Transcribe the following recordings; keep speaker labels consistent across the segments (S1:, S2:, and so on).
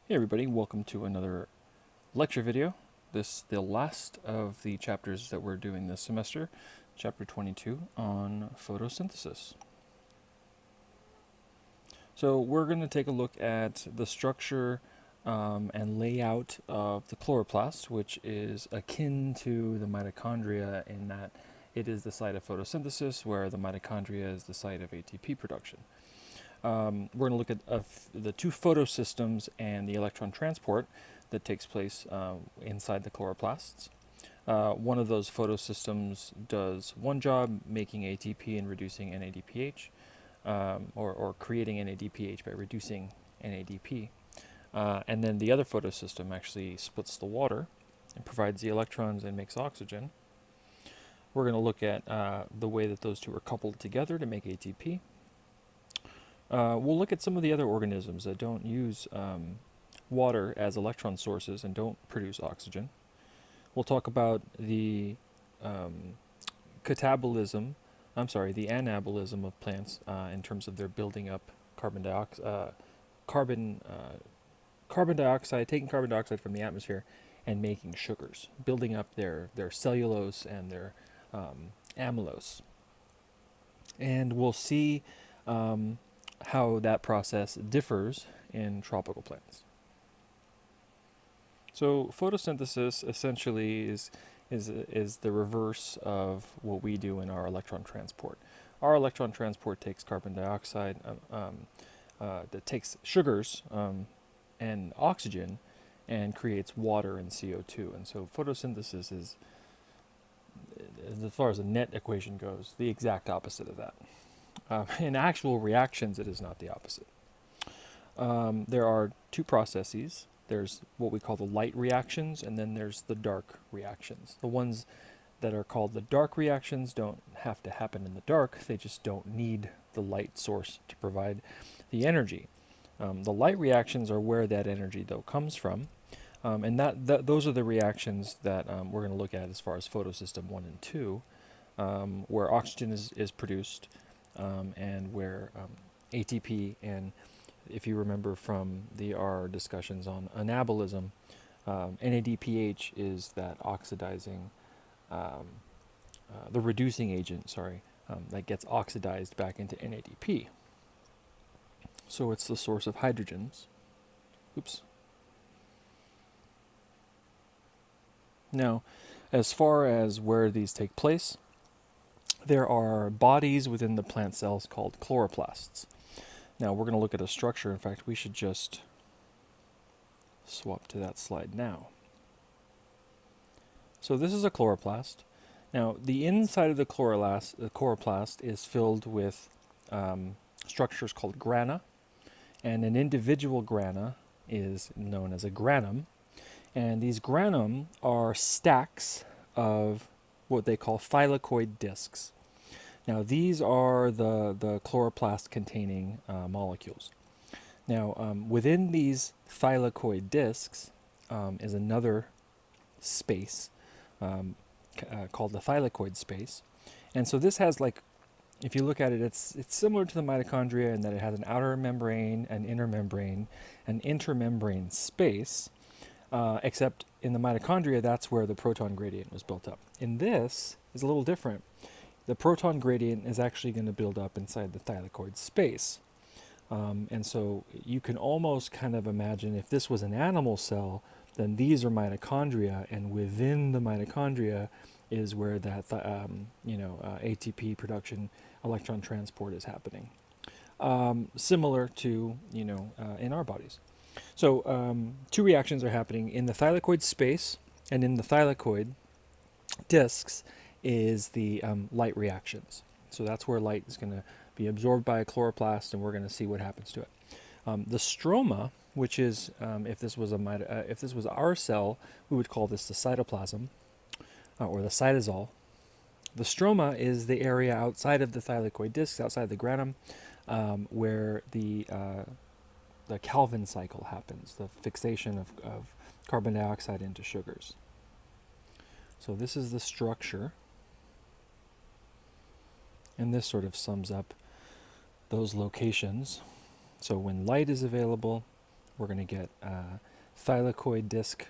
S1: Hey everybody, welcome to another lecture video. This is the last of the chapters that we're doing this semester, chapter 22 on photosynthesis. So we're going to take a look at the structure and layout of the chloroplast, which is akin to the mitochondria in that it is the site of photosynthesis, where the mitochondria is the site of ATP production. We're going to look at the two photosystems and the electron transport that takes place inside the chloroplasts. One of those photosystems does one job, making ATP and reducing NADPH, or creating NADPH by reducing NADP. And then the other photosystem actually splits the water and provides the electrons and makes oxygen. We're going to look at the way that those two are coupled together to make ATP. We'll look at some of the other organisms that don't use water as electron sources and don't produce oxygen. We'll talk about the the anabolism of plants in terms of their building up carbon dioxide, taking carbon dioxide from the atmosphere and making sugars, building up their cellulose and their amylose. And we'll see how that process differs in tropical plants. So photosynthesis essentially is the reverse of what we do in our electron transport. Our electron transport takes carbon dioxide, that takes sugars and oxygen, and creates water and CO2. And so photosynthesis is, as far as the net equation goes, the exact opposite of that. In actual reactions, it is not the opposite. There are two processes. There's what we call the light reactions, and then there's the dark reactions. The ones that are called the dark reactions don't have to happen in the dark. They just don't need the light source to provide the energy. The light reactions are where that energy, though, comes from. And those are the reactions that we're going to look at as far as photosystem 1 and 2, where oxygen is produced, and where ATP, and if you remember from our discussions on anabolism, NADPH is that oxidizing, the reducing agent, that gets oxidized back into NADP. So it's the source of hydrogens. Oops. Now, as far as where these take place, there are bodies within the plant cells called chloroplasts. Now we're going to look at a structure. In fact, we should just swap to that slide now. So this is a chloroplast. Now the inside of the chloroplast is filled with structures called grana, and an individual grana is known as a granum. And these granum are stacks of what they call thylakoid discs. Now these are the chloroplast containing molecules. Now within these thylakoid discs is another space called the thylakoid space. And so this has, like, if you look at it, it's similar to the mitochondria in that it has an outer membrane, an inner membrane, an intermembrane space, except in the mitochondria, that's where the proton gradient was built up. In this, is a little different. The proton gradient is actually going to build up inside the thylakoid space. And so you can almost kind of imagine if this was an animal cell, then these are mitochondria, and within the mitochondria is where that ATP production, electron transport is happening. Similar to in our bodies. So two reactions are happening in the thylakoid space, and in the thylakoid discs is the light reactions. So that's where light is going to be absorbed by a chloroplast, and we're going to see what happens to it. The stroma, which is if this was our cell, we would call this the cytoplasm, or the cytosol. The stroma is the area outside of the thylakoid discs, outside the granum, where the Calvin cycle happens, the fixation of carbon dioxide into sugars. So this is the structure, and this sort of sums up those locations. So when light is available, we're going to get thylakoid disk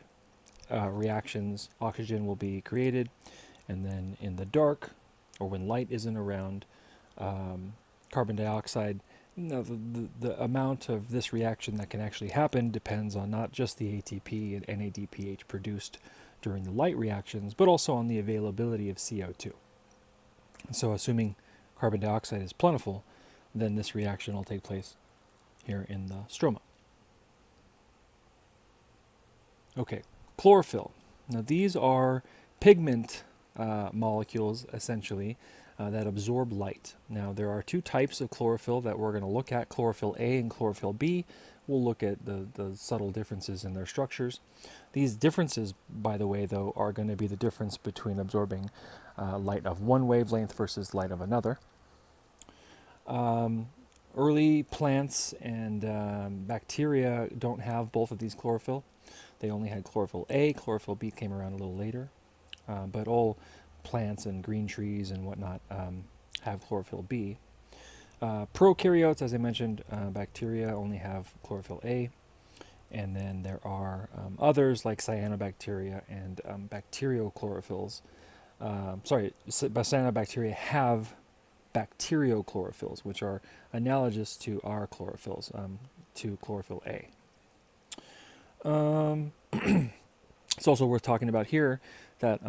S1: reactions. Oxygen will be created, and then in the dark, or when light isn't around, carbon dioxide. The amount of this reaction that can actually happen depends on not just the ATP and NADPH produced during the light reactions, but also on the availability of CO2. So assuming carbon dioxide is plentiful, then this reaction will take place here in the stroma. Okay, chlorophyll. Now these are pigment molecules, essentially, that absorb light. Now there are two types of chlorophyll that we're going to look at, chlorophyll A and chlorophyll B. We'll look at the subtle differences in their structures. These differences, by the way, though, are going to be the difference between absorbing light of one wavelength versus light of another. Early plants and bacteria don't have both of these chlorophyll. They only had chlorophyll A. Chlorophyll B came around a little later. But all plants and green trees and whatnot have chlorophyll B. Prokaryotes, as I mentioned, bacteria only have chlorophyll A. And then there are others like cyanobacteria and bacterial chlorophylls. Cyanobacteria have bacterial chlorophylls, which are analogous to our chlorophylls, to chlorophyll A. It's also worth talking about here that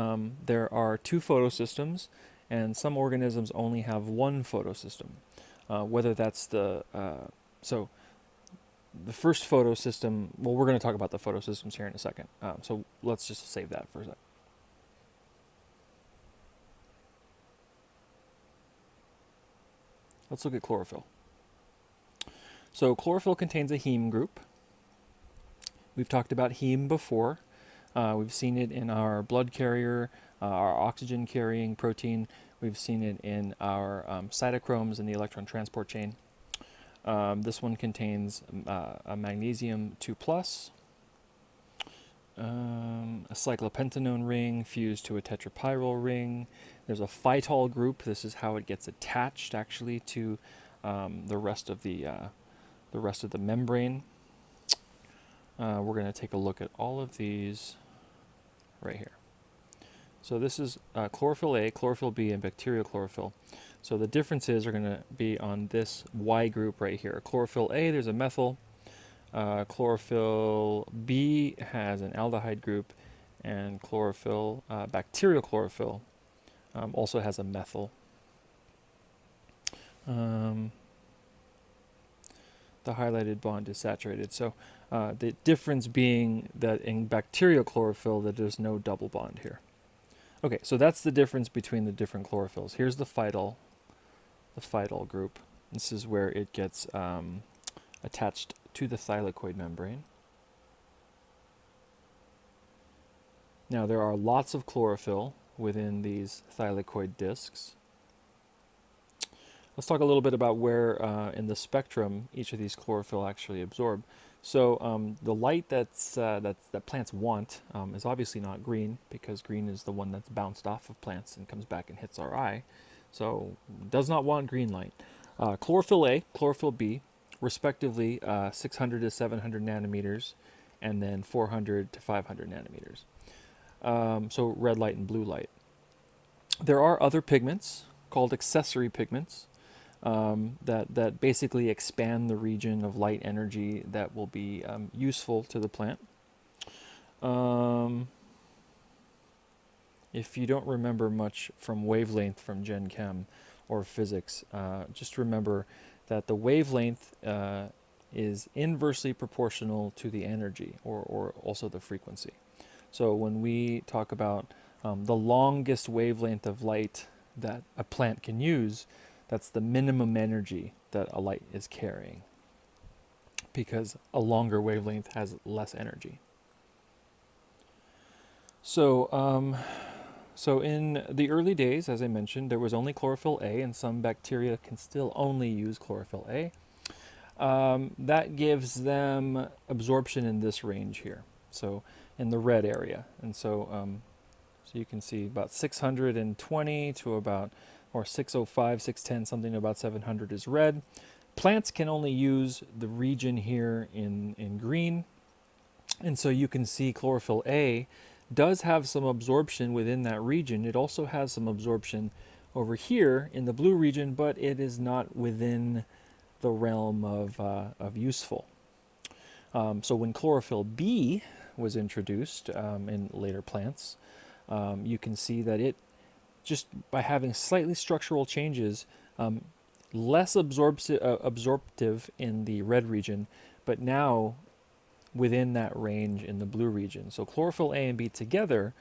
S1: there are two photosystems, and some organisms only have one photosystem. Whether that's the first photosystem, well, we're going to talk about the photosystems here in a second. So let's just save that for a sec. Let's look at chlorophyll. So chlorophyll contains a heme group. We've talked about heme before. We've seen it in our blood carrier, our oxygen carrying protein. We've seen it in our cytochromes in the electron transport chain. This one contains a magnesium 2+, a cyclopentanone ring fused to a tetrapyrrole ring. There's a phytol group. This is how it gets attached actually to the rest of the membrane. We're going to take a look at all of these right here. So this is chlorophyll A, chlorophyll B, and bacterial chlorophyll. So the differences are going to be on this Y group right here. Chlorophyll A, there's a methyl. Chlorophyll B has an aldehyde group, and chlorophyll, bacterial chlorophyll, also has a methyl. The highlighted bond is saturated. So the difference being that in bacterial chlorophyll that there's no double bond here. Okay, so that's the difference between the different chlorophylls. Here's the phytol group. This is where it gets attached to the thylakoid membrane. Now there are lots of chlorophyll within these thylakoid discs. Let's talk a little bit about where in the spectrum each of these chlorophyll actually absorb. So the light that plants want is obviously not green, because green is the one that's bounced off of plants and comes back and hits our eye. So does not want green light. Chlorophyll A, chlorophyll B, respectively 600 to 700 nanometers, and then 400 to 500 nanometers. So red light and blue light. There are other pigments called accessory pigments that basically expand the region of light energy that will be useful to the plant. If you don't remember much from wavelength from Gen Chem or physics, just remember that the wavelength is inversely proportional to the energy, or also the frequency. So when we talk about the longest wavelength of light that a plant can use, that's the minimum energy that a light is carrying, because a longer wavelength has less energy. So, so in the early days, as I mentioned, there was only chlorophyll A, and some bacteria can still only use chlorophyll A. That gives them absorption in this range here, so in the red area. And so, so you can see about 620 to about, or 605, 610, something about 700 is red. Plants can only use the region here in green, and so you can see chlorophyll A does have some absorption within that region. It also has some absorption over here in the blue region, but it is not within the realm of useful. So when chlorophyll B was introduced in later plants, you can see that it, just by having slightly structural changes, less absorptive in the red region, but now within that range in the blue region. So chlorophyll A and B together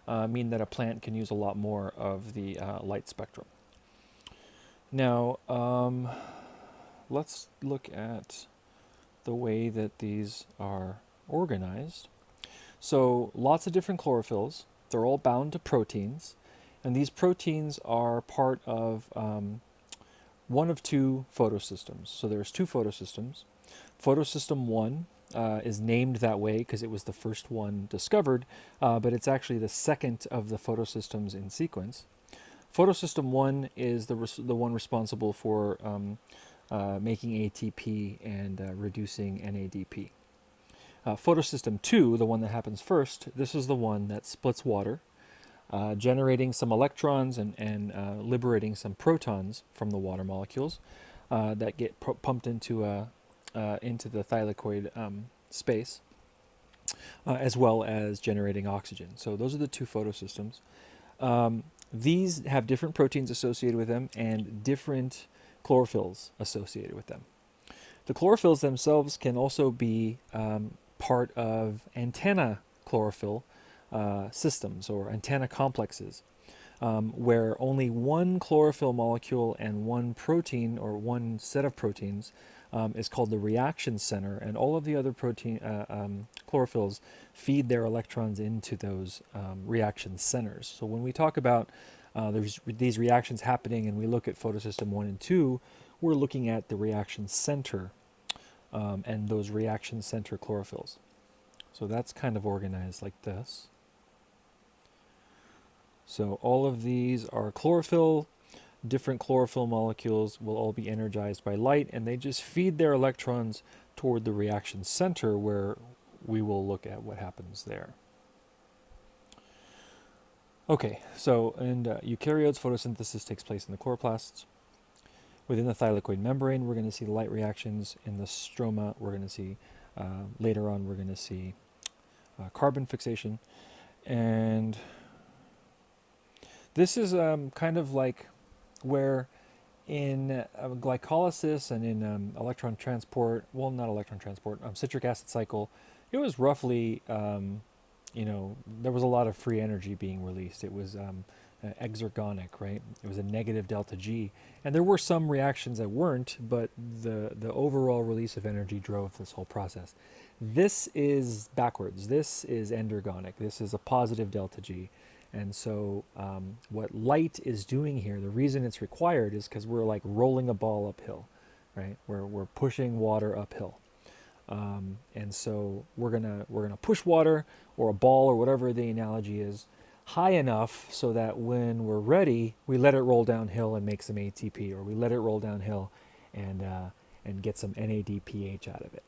S1: mean that a plant can use a lot more of the light spectrum. Now, let's look at the way that these are organized. So lots of different chlorophylls. They're all bound to proteins, and these proteins are part of one of two photosystems. So there's two photosystems. Photosystem I is named that way because it was the first one discovered, but it's actually the second of the photosystems in sequence. Photosystem I is the one responsible for making ATP and reducing NADP. Photosystem II, the one that happens first, this is the one that splits water, generating some electrons and liberating some protons from the water molecules that get pumped into the thylakoid space, as well as generating oxygen. So those are the two photosystems. These have different proteins associated with them and different chlorophylls associated with them. The chlorophylls themselves can also be part of antenna chlorophyll systems or antenna complexes, where only one chlorophyll molecule and one protein or one set of proteins is called the reaction center, and all of the other chlorophylls feed their electrons into those reaction centers. So when we talk about there's these reactions happening and we look at photosystem I and II, we're looking at the reaction center and those reaction center chlorophylls. So that's kind of organized like this. So all of these are chlorophyll. Different chlorophyll molecules will all be energized by light, and they just feed their electrons toward the reaction center, where we will look at what happens there. Okay, so in eukaryotes, photosynthesis takes place in the chloroplasts. Within the thylakoid membrane, we're going to see light reactions. In the stroma, we're going to see, later on, we're going to see carbon fixation. And this is kind of like where in glycolysis and in electron transport, well, not electron transport, citric acid cycle, it was roughly, there was a lot of free energy being released. It was exergonic, right? It was a negative delta G. And there were some reactions that weren't, but the overall release of energy drove this whole process. This is backwards. This is endergonic. This is a positive delta G. And so what light is doing here, the reason it's required is because we're like rolling a ball uphill, right? We're pushing water uphill. And so we're gonna push water or a ball or whatever the analogy is high enough so that when we're ready, we let it roll downhill and make some ATP, or we let it roll downhill and get some NADPH out of it.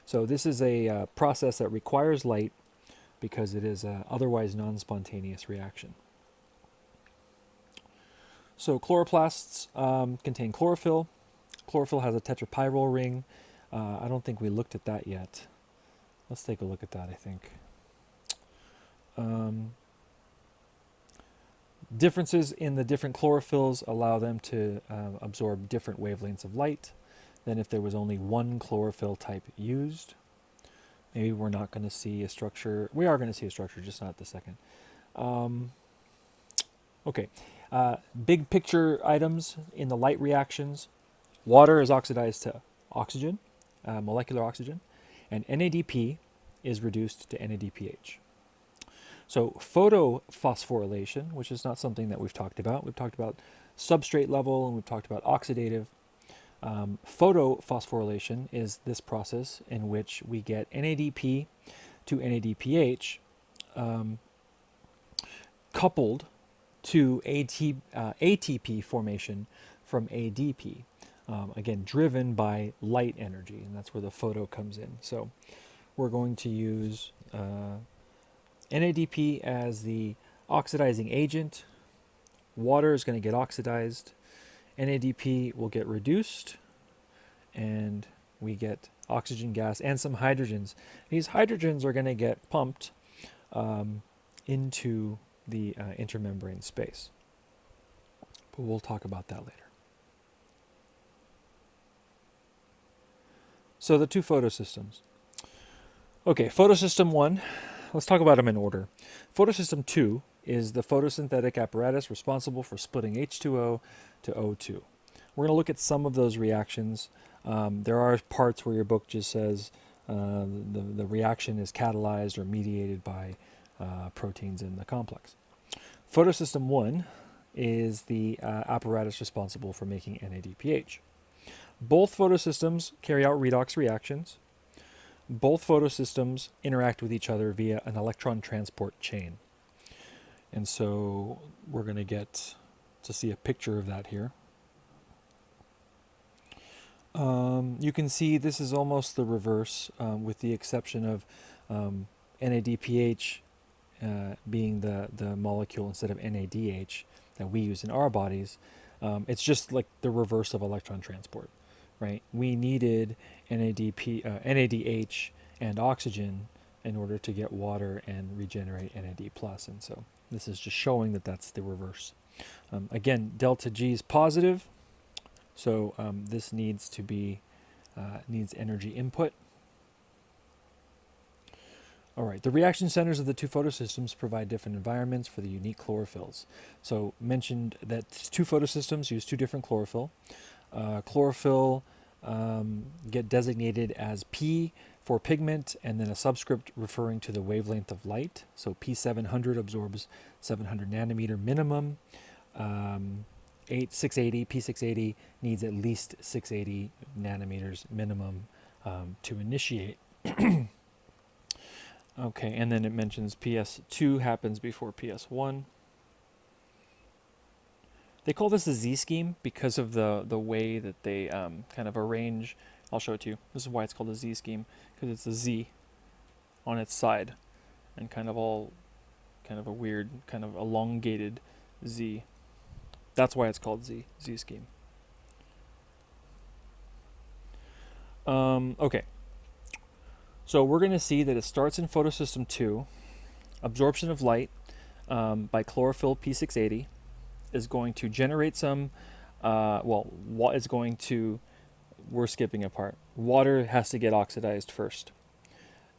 S1: So this is a process that requires light because it is an otherwise non-spontaneous reaction. So chloroplasts contain chlorophyll. Chlorophyll has a tetrapyrrole ring. I don't think we looked at that yet. Let's take a look at that, I think. Differences in the different chlorophylls allow them to absorb different wavelengths of light than if there was only one chlorophyll type used. Maybe we're not going to see a structure. We are going to see a structure, just not the second. Okay. Big picture items in the light reactions. Water is oxidized to oxygen, molecular oxygen, and NADP is reduced to NADPH. So photophosphorylation, which is not something that we've talked about. We've talked about substrate level and we've talked about oxidative. Photophosphorylation is this process in which we get NADP to NADPH coupled to ATP formation from ADP. again, driven by light energy, and that's where the photo comes in. So we're going to use NADP as the oxidizing agent. Water is going to get oxidized. NADP will get reduced, and we get oxygen gas and some hydrogens. These hydrogens are going to get pumped into the intermembrane space. But we'll talk about that later. So the two photosystems. Okay, photosystem 1, let's talk about them in order. Photosystem 2 is the photosynthetic apparatus responsible for splitting H2O to O2. We're going to look at some of those reactions. There are parts where your book just says the reaction is catalyzed or mediated by proteins in the complex. Photosystem 1 is the apparatus responsible for making NADPH. Both photosystems carry out redox reactions. Both photosystems interact with each other via an electron transport chain. And so we're going to get to see a picture of that here. You can see this is almost the reverse, with the exception of NADPH being the molecule instead of NADH that we use in our bodies. It's just like the reverse of electron transport, right? We needed NADH and oxygen in order to get water and regenerate NAD+. And so this is just showing that that's the reverse. Again, delta G is positive, so this needs to be needs energy input. All right, the reaction centers of the two photosystems provide different environments for the unique chlorophylls. So mentioned that two photosystems use two different chlorophyll. Chlorophyll get designated as P for pigment and then a subscript referring to the wavelength of light. So P700 absorbs 700 nanometer minimum. 680, P680 needs at least 680 nanometers minimum to initiate. Okay, and then it mentions PS2 happens before PS1. They call this a Z scheme because of the way that they kind of arrange. I'll show it to you. This is why it's called a Z scheme, because it's a Z on its side and kind of a weird, kind of elongated Z. That's why it's called Z scheme. Okay. So we're going to see that it starts in photosystem 2. Absorption of light by chlorophyll P680 is going to generate some, it's going to, we're skipping a part. Water has to get oxidized first.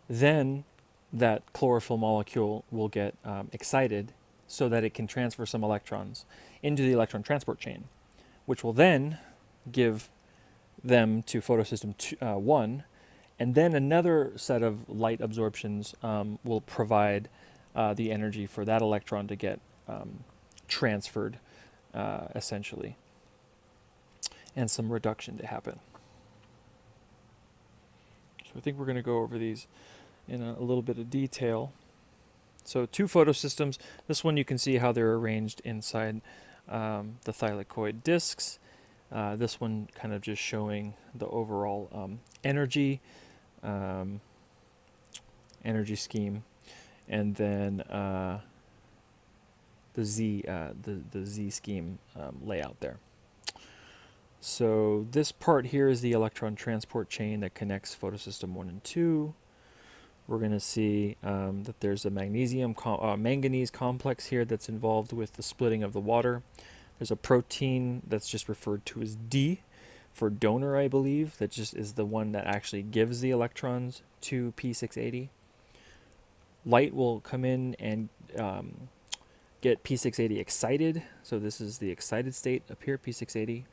S1: Then that chlorophyll molecule will get excited so that it can transfer some electrons into the electron transport chain, which will then give them to photosystem 1, and then another set of light absorptions will provide the energy for that electron to get transferred, essentially, and some reduction to happen. So I think we're going to go over these in a little bit of detail. So two photosystems. This one you can see how they're arranged inside the thylakoid discs. This one kind of just showing the overall energy scheme, and then the Z scheme layout there. So this part here is the electron transport chain that connects photosystem 1 and 2. We're going to see that there's a manganese complex here that's involved with the splitting of the water. There's a protein that's just referred to as D for donor, I believe, that just is the one that actually gives the electrons to P680. Light will come in and get P680 excited. So this is the excited state up here, P680.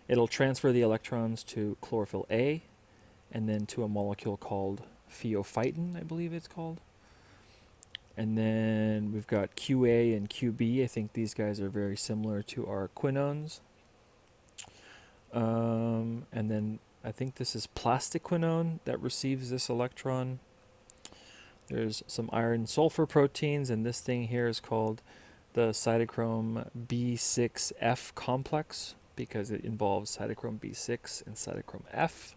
S1: It'll transfer the electrons to chlorophyll A and then to a molecule called pheophytin, I believe it's called. And then we've got QA and QB. I think these guys are very similar to our quinones. And then I think this is plastic quinone that receives this electron. There's some iron sulfur proteins, and this thing here is called the cytochrome B6F complex, because it involves cytochrome B6 and cytochrome F.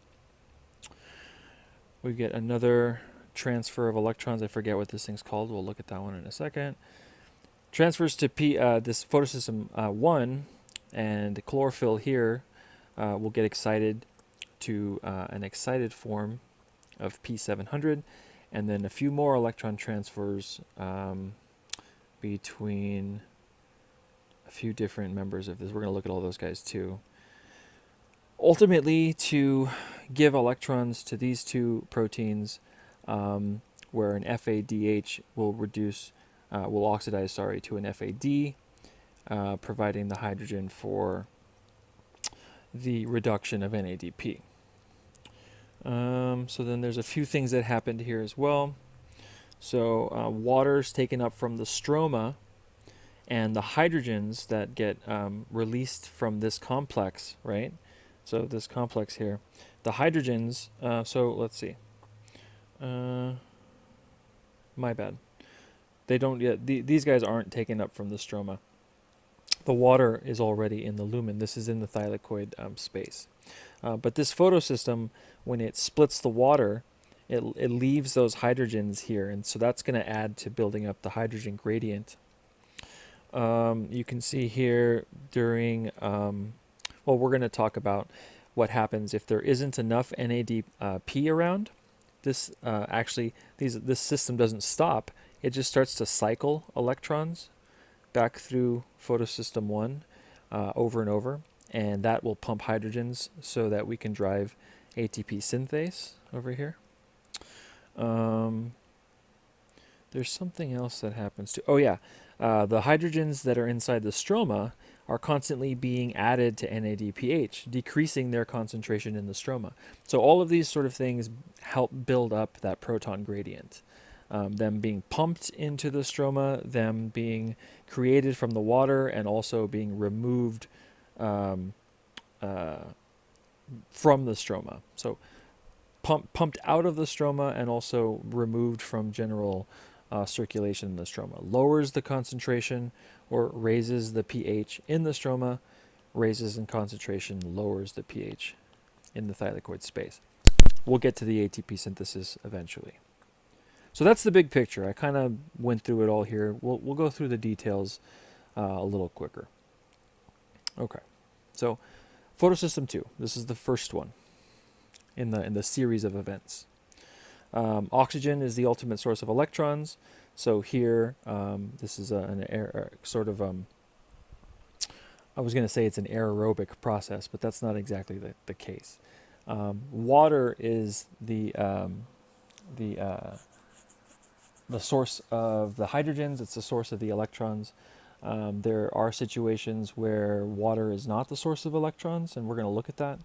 S1: We get another transfer of electrons. I forget what this thing's called. We'll look at that one in a second. Transfers to this photosystem 1, and chlorophyll here will get excited to an excited form of P700, and then a few more electron transfers between a few different members of this. We're going to look at all those guys too. Ultimately, to give electrons to these two proteins, where an FADH will oxidize to an FAD, providing the hydrogen for the reduction of NADP. So then there's a few things that happened here as well. So water's taken up from the stroma, and the hydrogens that get released from this complex, right? So this complex here, the hydrogens, so let's see. My bad. They don't yet, these guys aren't taken up from the stroma. The water is already in the lumen. This is in the thylakoid space. But this photosystem, when it splits the water, it leaves those hydrogens here, and so that's going to add to building up the hydrogen gradient. You can see here during, well, we're going to talk about what happens if there isn't enough NADP around. This this system doesn't stop. It just starts to cycle electrons back through photosystem 1 over and over, and that will pump hydrogens so that we can drive ATP synthase over here. There's something else that happens too. Oh yeah, the hydrogens that are inside the stroma are constantly being added to NADPH, decreasing their concentration in the stroma. So all of these sort of things help build up that proton gradient. Them being pumped into the stroma, them being created from the water, and also being removed from the stroma. So pumped out of the stroma and also removed from general circulation in the stroma. Lowers the concentration or raises the pH in the stroma, raises in concentration, lowers the pH in the thylakoid space. We'll get to the ATP synthesis eventually. So that's the big picture. I kind of went through it all here. We'll go through the details a little quicker. Okay, so photosystem 2. This is the first one in the series of events. Oxygen is the ultimate source of electrons. So here, this is sort of, I was going to say it's an aerobic process, but that's not exactly the case. Water is the source of the hydrogens. It's the source of the electrons. There are situations where water is not the source of electrons, and we're going to look at that.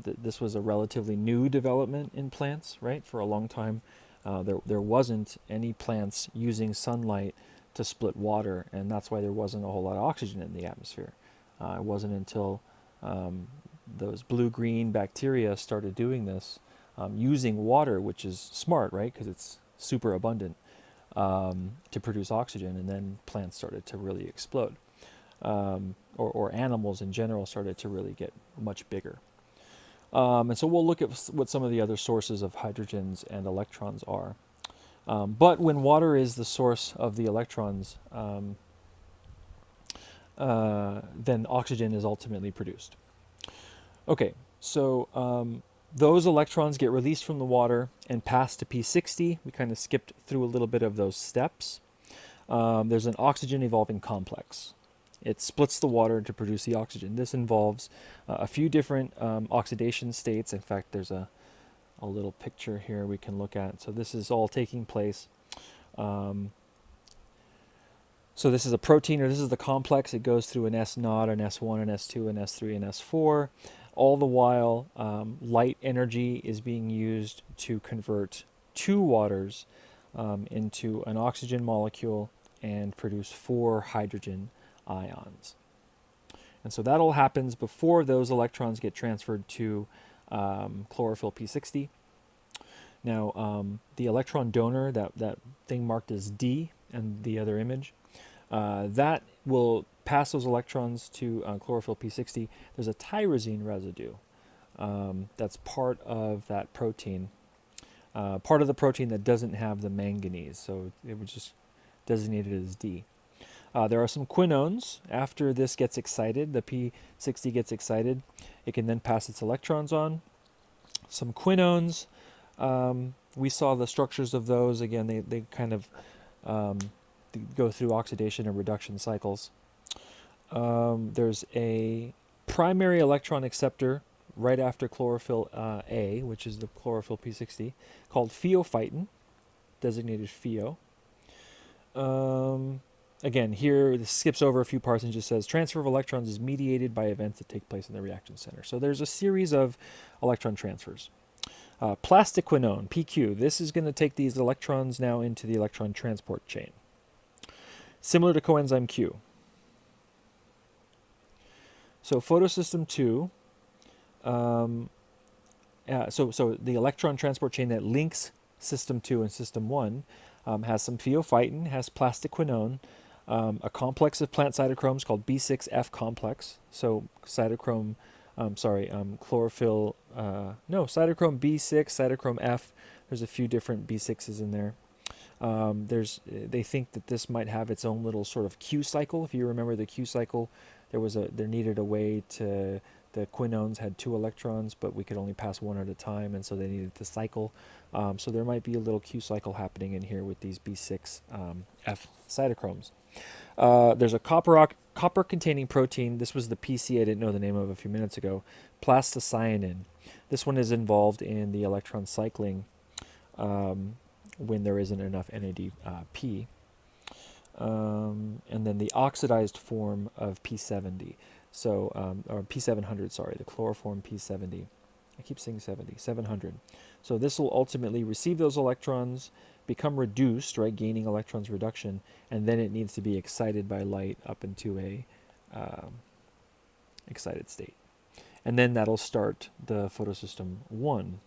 S1: This was a relatively new development in plants, right? For a long time, there wasn't any plants using sunlight to split water, and that's why there wasn't a whole lot of oxygen in the atmosphere. It wasn't until those blue-green bacteria started doing this, using water, which is smart, right? Because it's super abundant, to produce oxygen, and then plants started to really explode. Or animals in general started to really get much bigger. And so we'll look at what some of the other sources of hydrogens and electrons are. But when water is the source of the electrons, then oxygen is ultimately produced. Okay, so those electrons get released from the water and pass to P60. We kind of skipped through a little bit of those steps. There's an oxygen evolving complex. It splits the water to produce the oxygen. This involves a few different oxidation states. In fact, there's a little picture here we can look at. So this is all taking place. So this is a protein, or this is the complex. It goes through an S0, an S1, an S2, an S3, and S4. All the while, light energy is being used to convert two waters into an oxygen molecule and produce 4 hydrogen ions. And so that all happens before those electrons get transferred to chlorophyll P60. Now, the electron donor, that thing marked as D and the other image, that will pass those electrons to chlorophyll P60, there's a tyrosine residue that's part of that protein, part of the protein that doesn't have the manganese, so it was just designated as D. There are some quinones. After this gets excited, the P60 gets excited, it can then pass its electrons on. Some quinones, we saw the structures of those. Again, they kind of they go through oxidation and reduction cycles. There's a primary electron acceptor right after chlorophyll A, which is the chlorophyll P60, called pheophytin, designated Pheo. Again, here this skips over a few parts and just says transfer of electrons is mediated by events that take place in the reaction center. So there's a series of electron transfers. Plastic quinone, PQ, this is going to take these electrons now into the electron transport chain. Similar to coenzyme Q. So photosystem II, so the electron transport chain that links system 2 and system 1 has some pheophytin, has plastic quinone, a complex of plant cytochromes called B6F complex. So cytochrome, chlorophyll, cytochrome B6, cytochrome F. There's a few different B6s in there. They think that this might have its own little sort of Q cycle. If you remember the Q cycle, there needed a way to, the quinones had 2 electrons, but we could only pass 1 at a time, and so they needed to cycle. So there might be a little Q cycle happening in here with these B6 F cytochromes. There's a copper-containing protein. This was the PC I didn't know the name of a few minutes ago, plastocyanin. This one is involved in the electron cycling when there isn't enough NADP. And then the oxidized form of P70, or P700, sorry, the chloroform P70. I keep saying 70, 700. So this will ultimately receive those electrons, become reduced, right, gaining electrons reduction, and then it needs to be excited by light up into a excited state. And then that'll start the photosystem 1.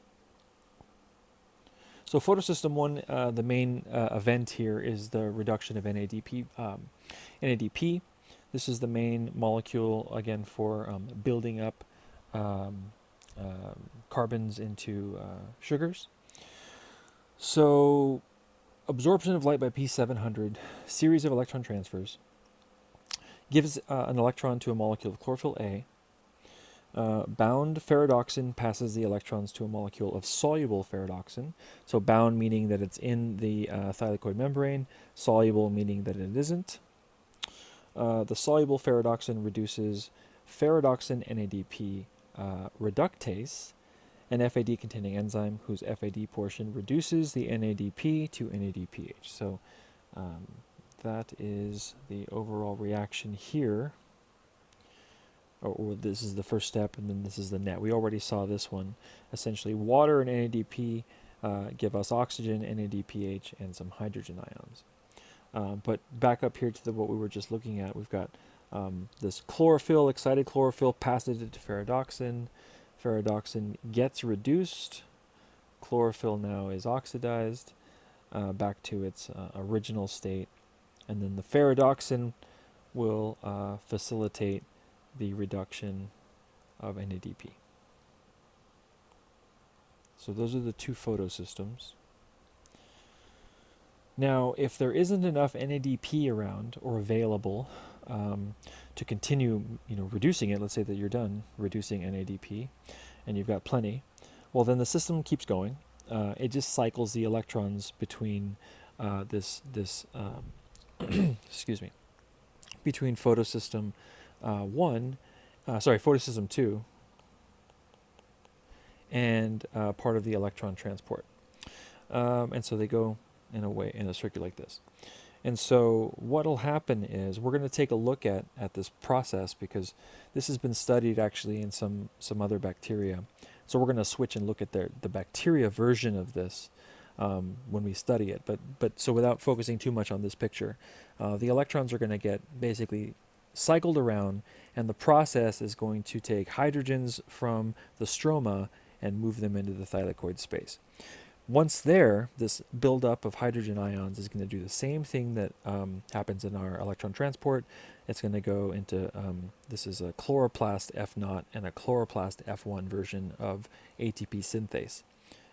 S1: So photosystem 1, the main event here is the reduction of NADP. NADP, this is the main molecule, again, for building up carbons into sugars. So absorption of light by P700, series of electron transfers, gives an electron to a molecule of chlorophyll A. Bound ferredoxin passes the electrons to a molecule of soluble ferredoxin. So bound meaning that it's in the thylakoid membrane, soluble meaning that it isn't. The soluble ferredoxin reduces ferredoxin NADP reductase, an FAD-containing enzyme whose FAD portion reduces the NADP to NADPH. So that is the overall reaction here. Or this is the first step, and then this is the net. We already saw this one. Essentially, water and NADP give us oxygen, NADPH, and some hydrogen ions. But back up here to what we were just looking at, we've got this chlorophyll, excited chlorophyll, passes it to ferredoxin. Ferredoxin gets reduced. Chlorophyll now is oxidized back to its original state. And then the ferredoxin will facilitate the reduction of NADP. So those are the 2 photosystems. Now, if there isn't enough NADP around or available to continue, reducing it, let's say that you're done reducing NADP and you've got plenty, well, then the system keeps going. It just cycles the electrons between excuse me, between photosystem photosystem 2 and part of the electron transport. And so they go in a circuit like this. And so what will happen is we're going to take a look at this process, because this has been studied actually in some other bacteria. So we're going to switch and look at the bacteria version of this when we study it. But so without focusing too much on this picture, the electrons are going to get basically cycled around, and the process is going to take hydrogens from the stroma and move them into the thylakoid space. Once there, this buildup of hydrogen ions is going to do the same thing that happens in our electron transport. It's going to go into, this is a chloroplast F0 and a chloroplast F1 version of ATP synthase.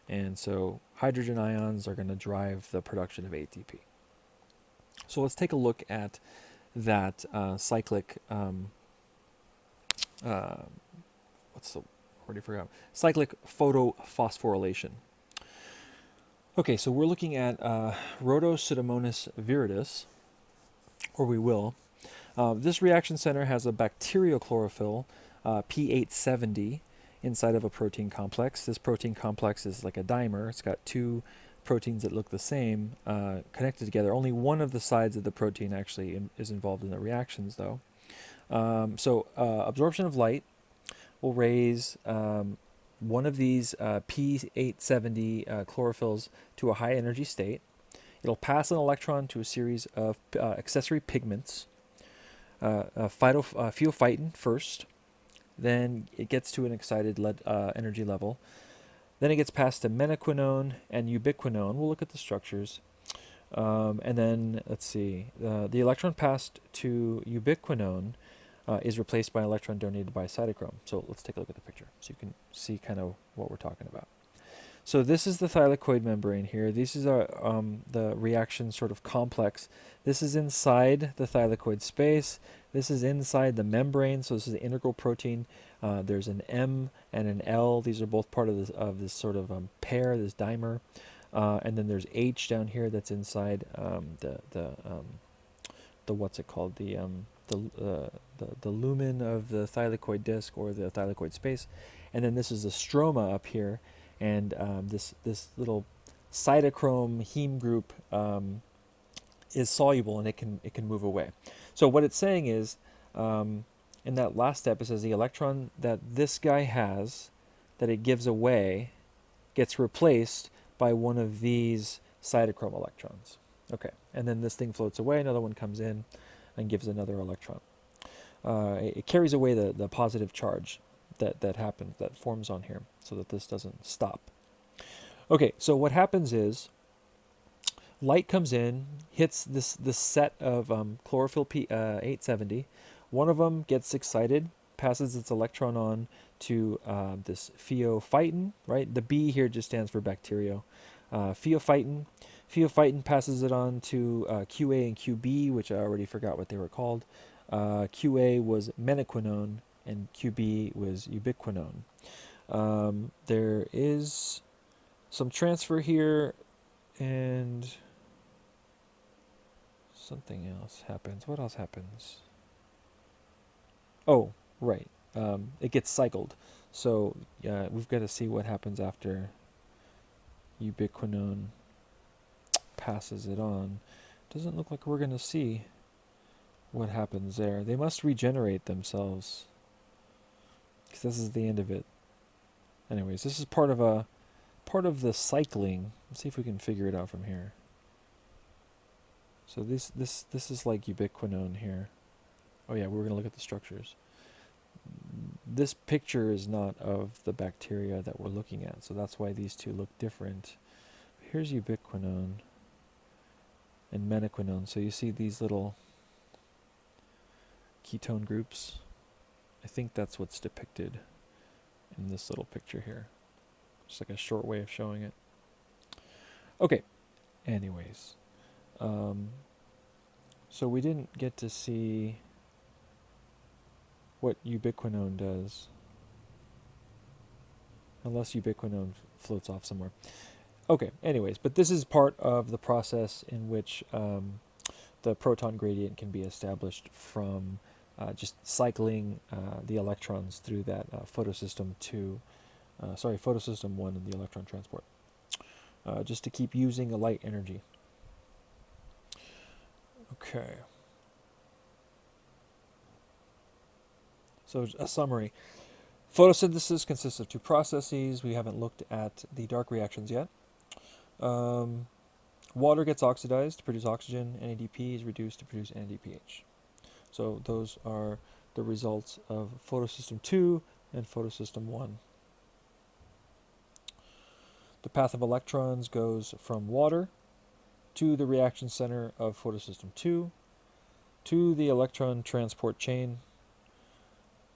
S1: And so hydrogen ions are going to drive the production of ATP. So let's take a look at that cyclic, what's the, already forgot, cyclic photophosphorylation. Okay, so we're looking at Rhodopseudomonas viridis, or we will. This reaction center has a bacterial chlorophyll, P870, inside of a protein complex. This protein complex is like a dimer. It's got two proteins that look the same connected together. Only one of the sides of the protein actually is involved in the reactions, though. Absorption of light will raise one of these P870 chlorophylls to a high energy state. It'll pass an electron to a series of accessory pigments, pheophytin first, then it gets to an excited energy level. Then it gets passed to menaquinone and ubiquinone. We'll look at the structures. And then, let's see, the electron passed to ubiquinone is replaced by an electron donated by cytochrome. So let's take a look at the picture so you can see kind of what we're talking about. So this is the thylakoid membrane here. This is the reaction sort of complex. This is inside the thylakoid space. This is inside the membrane, so this is the integral protein. There's an M and an L. These are both part of this sort of pair, this dimer. And then there's H down here that's inside the what's it called, the lumen of the thylakoid disc or the thylakoid space, and then this is the stroma up here, and this little cytochrome heme group is soluble and it can move away. So what it's saying is, in that last step, it says the electron that this guy has, that it gives away, gets replaced by one of these cytochrome electrons. Okay, and then this thing floats away, another one comes in and gives another electron. It carries away the positive charge that happens, that forms on here, so that this doesn't stop. Okay, so what happens is light comes in, hits this set of chlorophyll P870. One of them gets excited, passes its electron on to this pheophytin, right? The B here just stands for bacteria. Pheophytin. Pheophytin passes it on to QA and QB, which I already forgot what they were called. QA was menaquinone and QB was ubiquinone. There is some transfer here and something else happens. What else happens? Oh, right. It gets cycled. So we've got to see what happens after ubiquinone passes it on. Doesn't look like we're going to see what happens there. They must regenerate themselves, because this is the end of it. Anyways, this is part of the cycling. Let's see if we can figure it out from here. So this is like ubiquinone here. Oh yeah, we're going to look at the structures. This picture is not of the bacteria that we're looking at, so that's why these two look different. Here's ubiquinone and menaquinone. So you see these little ketone groups. I think that's what's depicted in this little picture here. Just like a short way of showing it. Okay, anyways. So we didn't get to see what ubiquinone does, unless ubiquinone floats off somewhere. Okay, anyways, but this is part of the process in which the proton gradient can be established from just cycling the electrons through that photosystem photosystem I in the electron transport, just to keep using a light energy. Okay. So a summary. Photosynthesis consists of two processes. We haven't looked at the dark reactions yet. Water gets oxidized to produce oxygen. NADP is reduced to produce NADPH. So those are the results of Photosystem II and Photosystem I. The path of electrons goes from water to the reaction center of photosystem II, to the electron transport chain,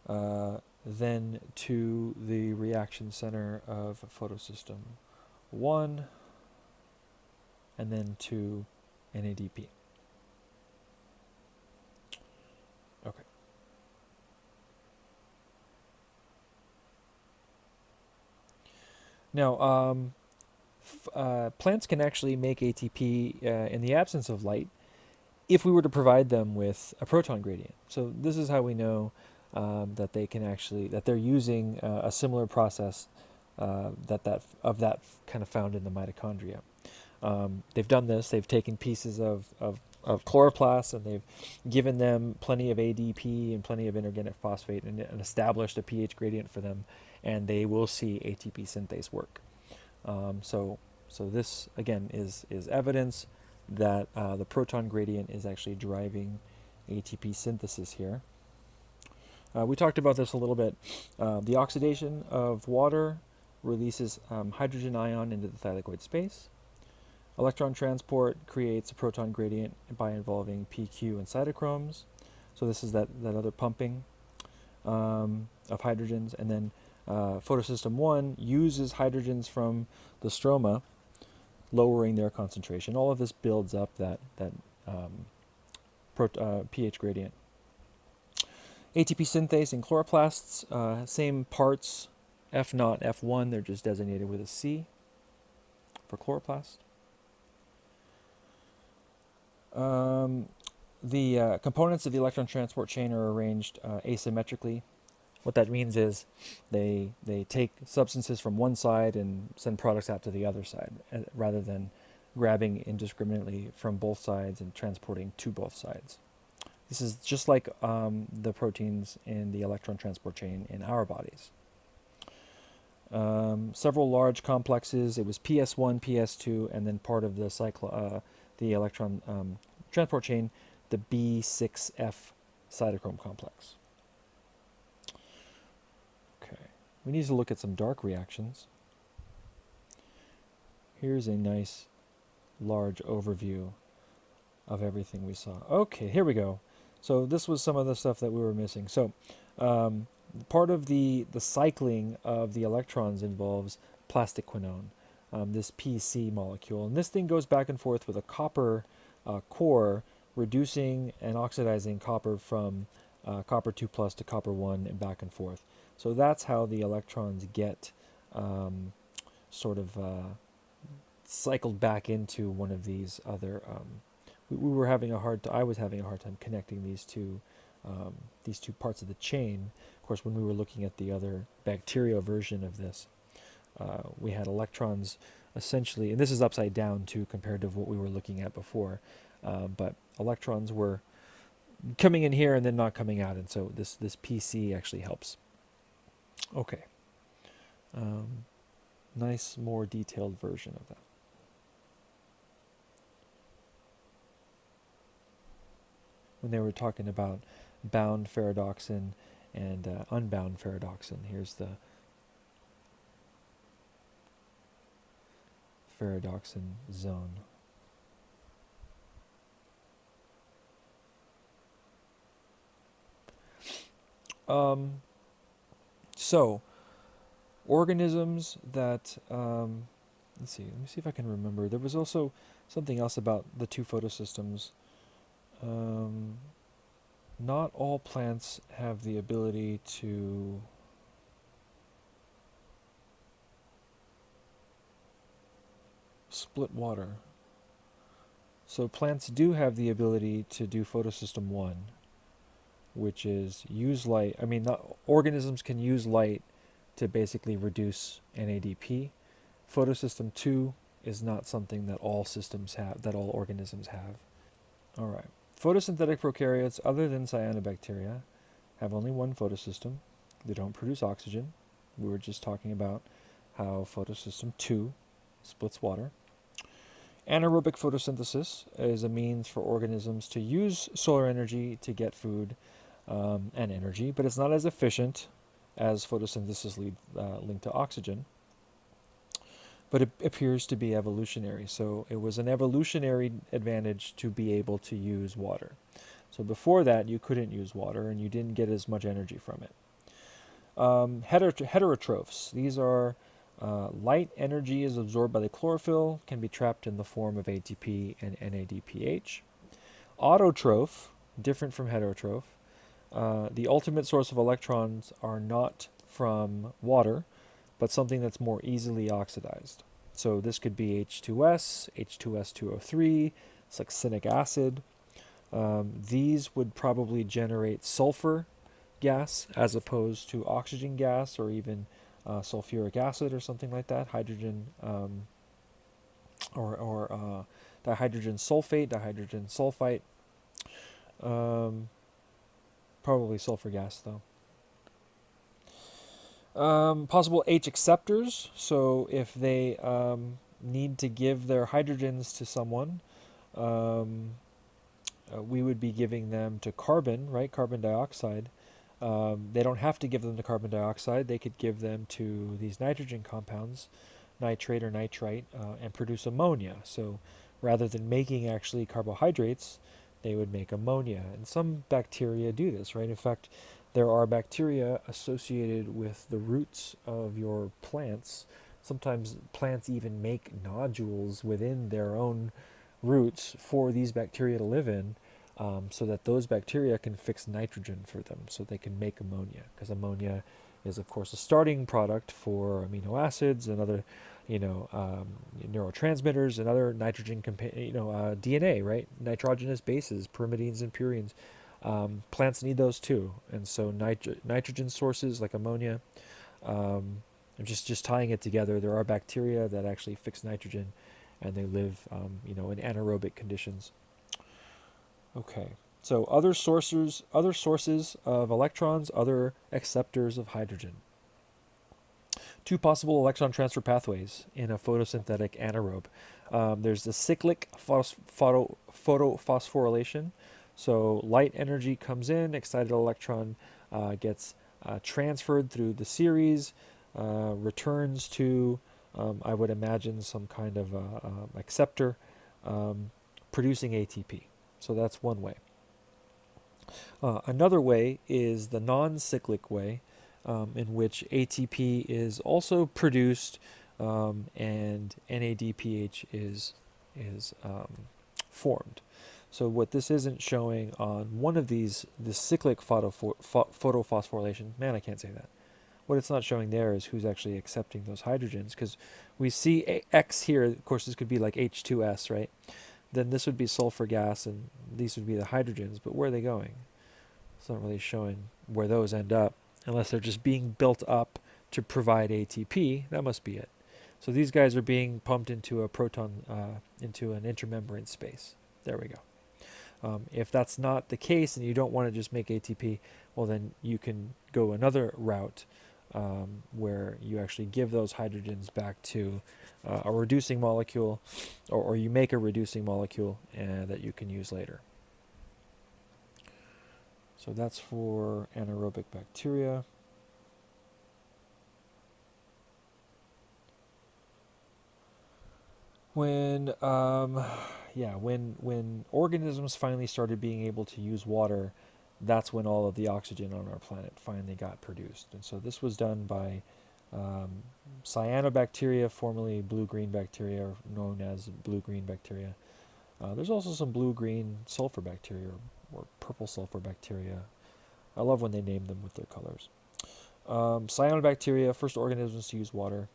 S1: then to the reaction center of photosystem I, and then to NADP. Okay. Now, plants can actually make ATP in the absence of light if we were to provide them with a proton gradient. So this is how we know that they can actually, that they're using a similar process of that kind of found in the mitochondria. They've done this. They've taken pieces of chloroplasts and they've given them plenty of ADP and plenty of inorganic phosphate and established a pH gradient for them, and they will see ATP synthase work. So this again is evidence that the proton gradient is actually driving ATP synthesis here. We talked about this a little bit. The oxidation of water releases hydrogen ion into the thylakoid space. Electron transport creates a proton gradient by involving PQ and cytochromes. So this is that other pumping of hydrogens. And then photosystem I uses hydrogens from the stroma, lowering their concentration. All of this builds up that pH gradient. ATP synthase in chloroplasts, same parts, F0, F1, they're just designated with a C for chloroplast. The components of the electron transport chain are arranged asymmetrically. What that means is they take substances from one side and send products out to the other side, rather than grabbing indiscriminately from both sides and transporting to both sides. This is just like the proteins in the electron transport chain in our bodies. Several large complexes. It was PS1, PS2, and then part of the electron transport chain, the B6F cytochrome complex. Okay, we need to look at some dark reactions. Here's a nice large overview of everything we saw. Okay, here we go. So this was some of the stuff that we were missing. So part of the cycling of the electrons involves plastic quinone, this PC molecule. And this thing goes back and forth with a copper core, reducing and oxidizing copper from copper 2 plus to copper 1 and back and forth. So that's how the electrons get sort of cycled back into one of these other. We were having a hard. I was having a hard time connecting these two parts of the chain. Of course, when we were looking at the other bacterial version of this, we had electrons essentially, and this is upside down too compared to what we were looking at before. But electrons were coming in here and then not coming out, and so this PC actually helps. Okay. Nice, more detailed version of that. When they were talking about bound ferredoxin and unbound ferredoxin, here's the ferredoxin zone. So, organisms that, let's see, let me see if I can remember. There was also something else about the two photosystems. Not all plants have the ability to split water. So plants do have the ability to do photosystem 1, which is use light. I mean, organisms can use light to basically reduce NADP. Photosystem 2 is not something that all systems have, that all organisms have. All right. Photosynthetic prokaryotes, other than cyanobacteria, have only one photosystem. They don't produce oxygen. We were just talking about how photosystem 2 splits water. Anaerobic photosynthesis is a means for organisms to use solar energy to get food and energy, but it's not as efficient as photosynthesis linked to oxygen. but it appears to be evolutionary. So it was an evolutionary advantage to be able to use water. So before that, you couldn't use water and you didn't get as much energy from it. Heterotrophs. These are light energy is absorbed by the chlorophyll, can be trapped in the form of ATP and NADPH. Autotroph, different from heterotroph. The ultimate source of electrons are not from water, but something that's more easily oxidized. So this could be H2S, H2S2O3, succinic acid. These would probably generate sulfur gas as opposed to oxygen gas or even sulfuric acid or something like that, hydrogen or dihydrogen sulfate, dihydrogen sulfite, probably sulfur gas though. Possible H acceptors, so if they need to give their hydrogens to someone, we would be giving them to carbon, right? Carbon dioxide. They don't have to give them to carbon dioxide. They could give them to these nitrogen compounds, nitrate or nitrite, and produce ammonia. So rather than making actually carbohydrates, they would make ammonia. And some bacteria do this, right? In fact, there are bacteria associated with the roots of your plants. Sometimes plants even make nodules within their own roots for these bacteria to live in, so that those bacteria can fix nitrogen for them so they can make ammonia, because ammonia is of course a starting product for amino acids and other neurotransmitters and other nitrogen DNA, right? Nitrogenous bases, pyrimidines and purines. Plants need those too, and so nitrogen sources like ammonia, and just tying it together, there are bacteria that actually fix nitrogen and they live in anaerobic conditions. Okay, so other sources of electrons, other acceptors of hydrogen. Two possible electron transfer pathways in a photosynthetic anaerobe. There's the cyclic photophosphorylation. So light energy comes in, excited electron gets transferred through the series, returns to, I would imagine, some kind of acceptor, producing ATP. So that's one way. Another way is the non-cyclic way, in which ATP is also produced and NADPH is formed. So what this isn't showing on one of these, the cyclic photophosphorylation, man, I can't say that. What it's not showing there is who's actually accepting those hydrogens, because we see X here. Of course, this could be like H2S, right? Then this would be sulfur gas, and these would be the hydrogens. But where are they going? It's not really showing where those end up, unless they're just being built up to provide ATP. That must be it. So these guys are being pumped into a proton, into an intermembrane space. There we go. If that's not the case and you don't want to just make ATP, well, then you can go another route where you actually give those hydrogens back to a reducing molecule, or you make a reducing molecule that you can use later. So that's for anaerobic bacteria. When organisms finally started being able to use water, that's when all of the oxygen on our planet finally got produced. And so this was done by cyanobacteria, formerly blue-green bacteria, known as blue-green bacteria. There's also some blue-green sulfur bacteria or purple sulfur bacteria. I love when they name them with their colors. Cyanobacteria, first organisms to use water,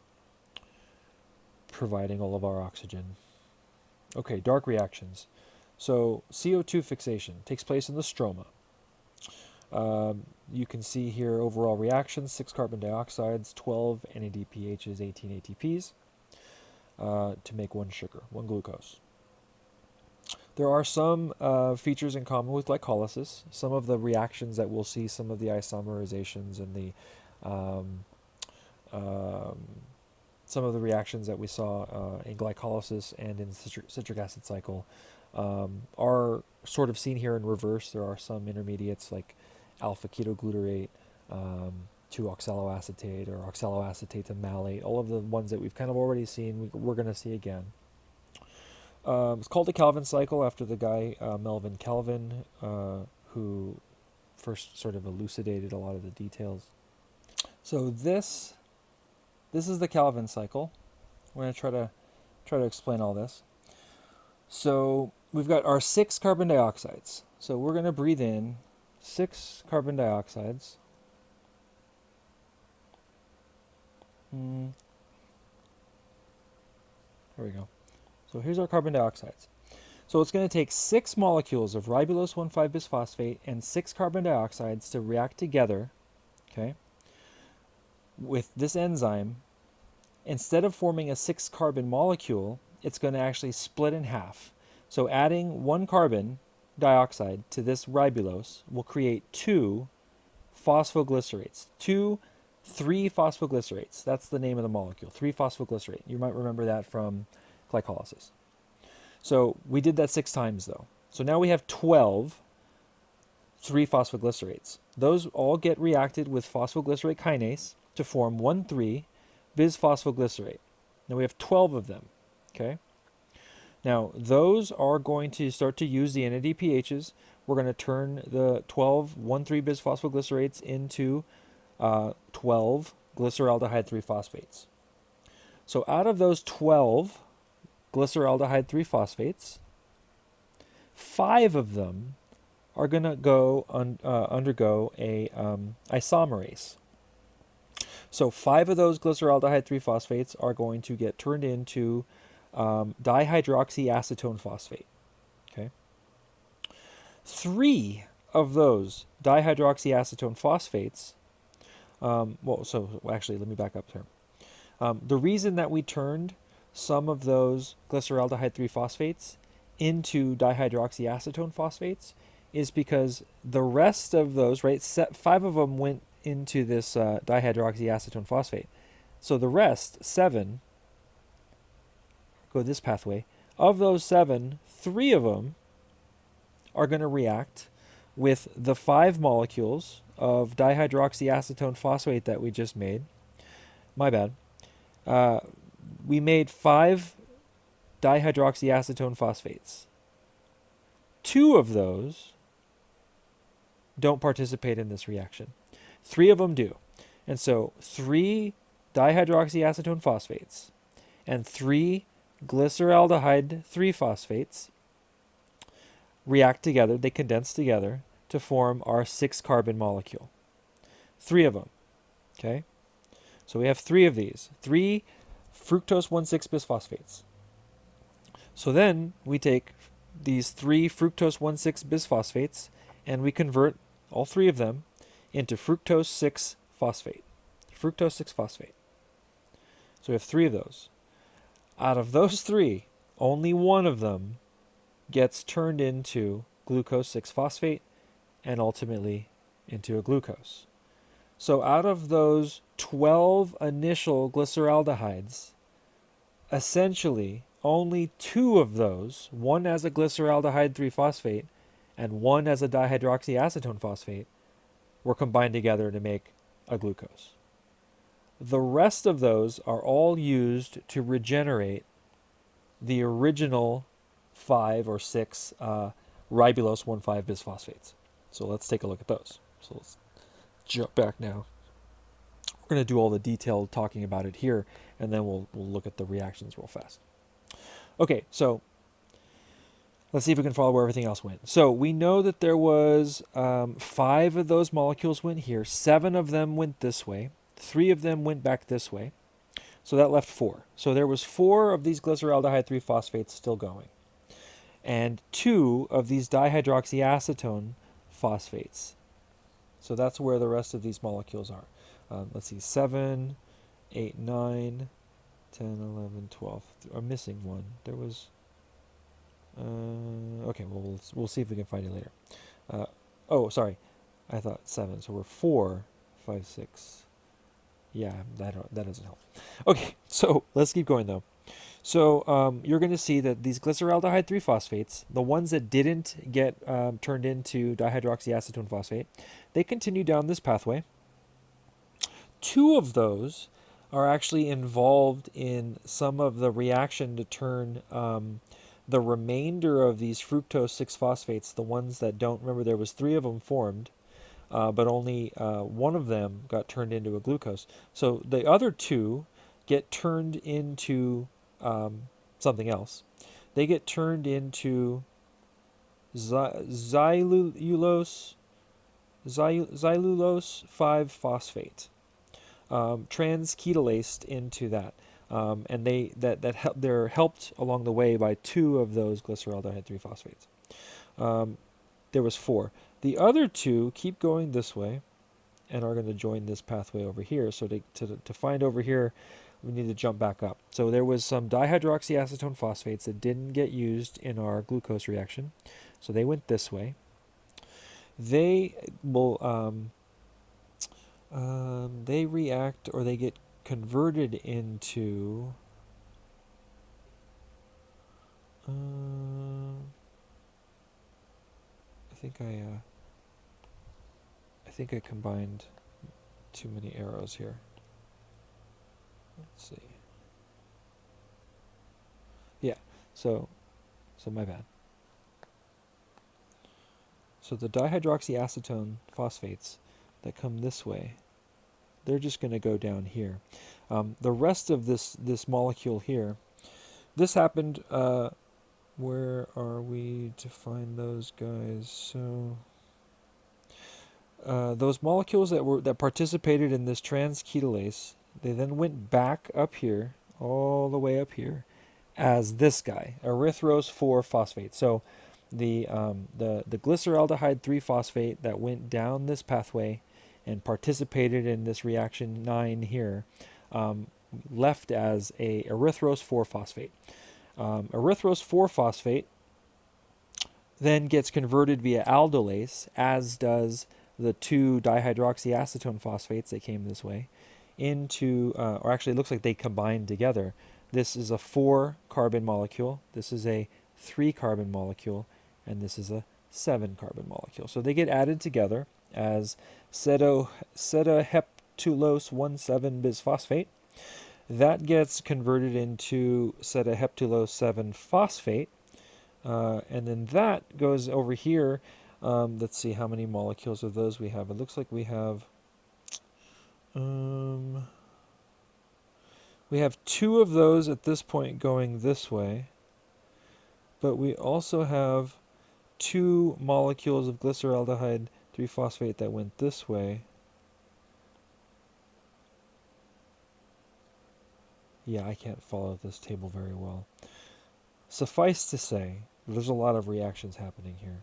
S1: providing all of our oxygen. Okay, dark reactions. So CO2 fixation takes place in the stroma. You can see here overall reactions: 6 carbon dioxides, 12 NADPHs, 18 ATPs to make 1 sugar, 1 glucose. There are some features in common with glycolysis. Some of the reactions that we'll see, some of the isomerizations and the some of the reactions that we saw in glycolysis and in the citric acid cycle are sort of seen here in reverse. There are some intermediates like alpha ketoglutarate, 2-oxaloacetate or oxaloacetate to malate, all of the ones that we've kind of already seen, we're going to see again. It's called the Calvin cycle after the guy Melvin Calvin, who first sort of elucidated a lot of the details. So this is the Calvin cycle. We're going to try to explain all this. So we've got our 6 carbon dioxides. So we're going to breathe in 6 carbon dioxides. Here we go. So here's our carbon dioxides. So it's going to take 6 molecules of ribulose 1,5-bisphosphate and 6 carbon dioxides to react together, okay, with this enzyme. Instead of forming a 6-carbon molecule, it's going to actually split in half. So adding 1 carbon dioxide to this ribulose will create 2 phosphoglycerates. 3-phosphoglycerates. That's the name of the molecule, 3-phosphoglycerate. You might remember that from glycolysis. So we did that 6 times though. So now we have 12 3-phosphoglycerates. Those all get reacted with phosphoglycerate kinase to form 1,3-bisphosphoglycerate. Now we have 12 of them, okay? Now those are going to start to use the NADPHs. We're going to turn the 12 1,3-bisphosphoglycerates into 12 glyceraldehyde 3-phosphates. So out of those 12 glyceraldehyde 3-phosphates, 5 of them are going to go undergo a isomerase. So 5 of those glyceraldehyde 3-phosphates are going to get turned into dihydroxyacetone phosphate. Okay. 3 of those dihydroxyacetone phosphates, actually, let me back up here. The reason that we turned some of those glyceraldehyde 3-phosphates into dihydroxyacetone phosphates is because the rest of those, right, 5 of them went into this dihydroxyacetone phosphate. So the rest, 7, go this pathway. Of those 7, 3 of them are going to react with the 5 molecules of dihydroxyacetone phosphate that we just made. My bad. We made 5 dihydroxyacetone phosphates. 2 of those don't participate in this reaction. 3 of them do. And so 3 dihydroxyacetone phosphates and 3 glyceraldehyde 3-phosphates react together, they condense together to form our 6-carbon molecule. 3 of them. Okay? So we have 3 of these. 3 fructose 1,6-bisphosphates. So then we take these 3 fructose 1,6-bisphosphates and we convert all 3 of them into fructose 6-phosphate. Fructose 6-phosphate. So we have 3 of those. Out of those 3, only 1 of them gets turned into glucose 6-phosphate and ultimately into a glucose. So out of those 12 initial glyceraldehydes, essentially only 2 of those, one as a glyceraldehyde 3-phosphate and one as a dihydroxyacetone phosphate, were combined together to make a glucose. The rest of those are all used to regenerate the original 5 or 6 ribulose 1,5-bisphosphates. So let's take a look at those. So let's jump back now. We're going to do all the detailed talking about it here, and then we'll look at the reactions real fast. Okay, so let's see if we can follow where everything else went. So we know that there was 5 of those molecules went here. 7 of them went this way. 3 of them went back this way. So that left 4. So there was 4 of these glyceraldehyde 3-phosphates still going. And 2 of these dihydroxyacetone phosphates. So that's where the rest of these molecules are. Let's see, 7, 8, 9, 10, 11, 12. I'm missing one. There was... okay, well, we'll see if we can find it later. Oh, sorry. I thought 7. So we're 4, 5, 6. Yeah, that doesn't help. Okay, so let's keep going, though. So you're going to see that these glyceraldehyde 3-phosphates, the ones that didn't get turned into dihydroxyacetone phosphate, they continue down this pathway. two of those are actually involved in some of the reaction to turn the remainder of these fructose 6-phosphates, the ones that don't, remember there was 3 of them formed, but only one of them got turned into a glucose. So the other 2 get turned into something else. They get turned into xylulose 5-phosphate, transketolaced into that. And they're helped along the way by 2 of those glyceraldehyde 3-phosphates. There was 4. The other 2 keep going this way and are going to join this pathway over here. So to find over here, we need to jump back up. So there was some dihydroxyacetone phosphates that didn't get used in our glucose reaction. So they went this way. They will they react, or they get converted into I think I combined too many arrows here. Let's see. Yeah, so my bad. So the dihydroxyacetone phosphates that come this way, they're just going to go down here. The rest of this molecule here, this happened. Where are we to find those guys? So those molecules that participated in this transketolase, they then went back up here, all the way up here, as this guy, erythrose 4-phosphate. So the glyceraldehyde 3-phosphate that went down this pathway and participated in this reaction 9 here, left as a erythrose 4-phosphate. Erythrose 4-phosphate then gets converted via aldolase, as does the 2 dihydroxyacetone phosphates that came this way, into, or actually it looks like they combined together. This is a 4-carbon molecule, this is a 3-carbon molecule, and this is a 7-carbon molecule. So they get added together as cetaheptulose 1,7-bisphosphate. That gets converted into cetaheptulose 7-phosphate, and then that goes over here. Let's see how many molecules of those we have. It looks like we have 2 of those at this point going this way, but we also have 2 molecules of glyceraldehyde 3-phosphate that went this way. Yeah, I can't follow this table very well. Suffice to say, there's a lot of reactions happening here.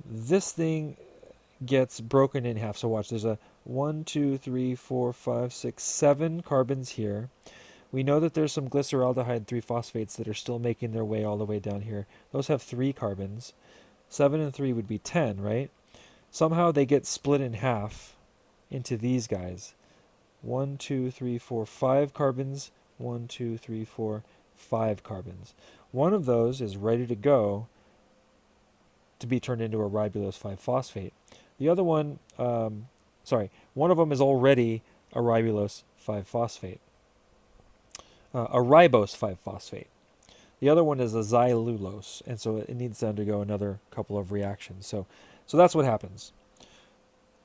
S1: This thing gets broken in half. So watch, there's a 1, 2, 3, 4, 5, 6, 7 carbons here. We know that there's some glyceraldehyde 3-phosphates that are still making their way all the way down here. Those have 3 carbons. 7 and 3 would be 10, right? Somehow they get split in half into these guys. 1, 2, 3, 4, 5 carbons. 1, 2, 3, 4, 5 carbons. One of those is ready to go to be turned into a ribulose 5-phosphate. The other one, one of them is already a ribulose 5-phosphate. A ribose 5-phosphate. The other one is a xylulose, and so it needs to undergo another couple of reactions. So that's what happens.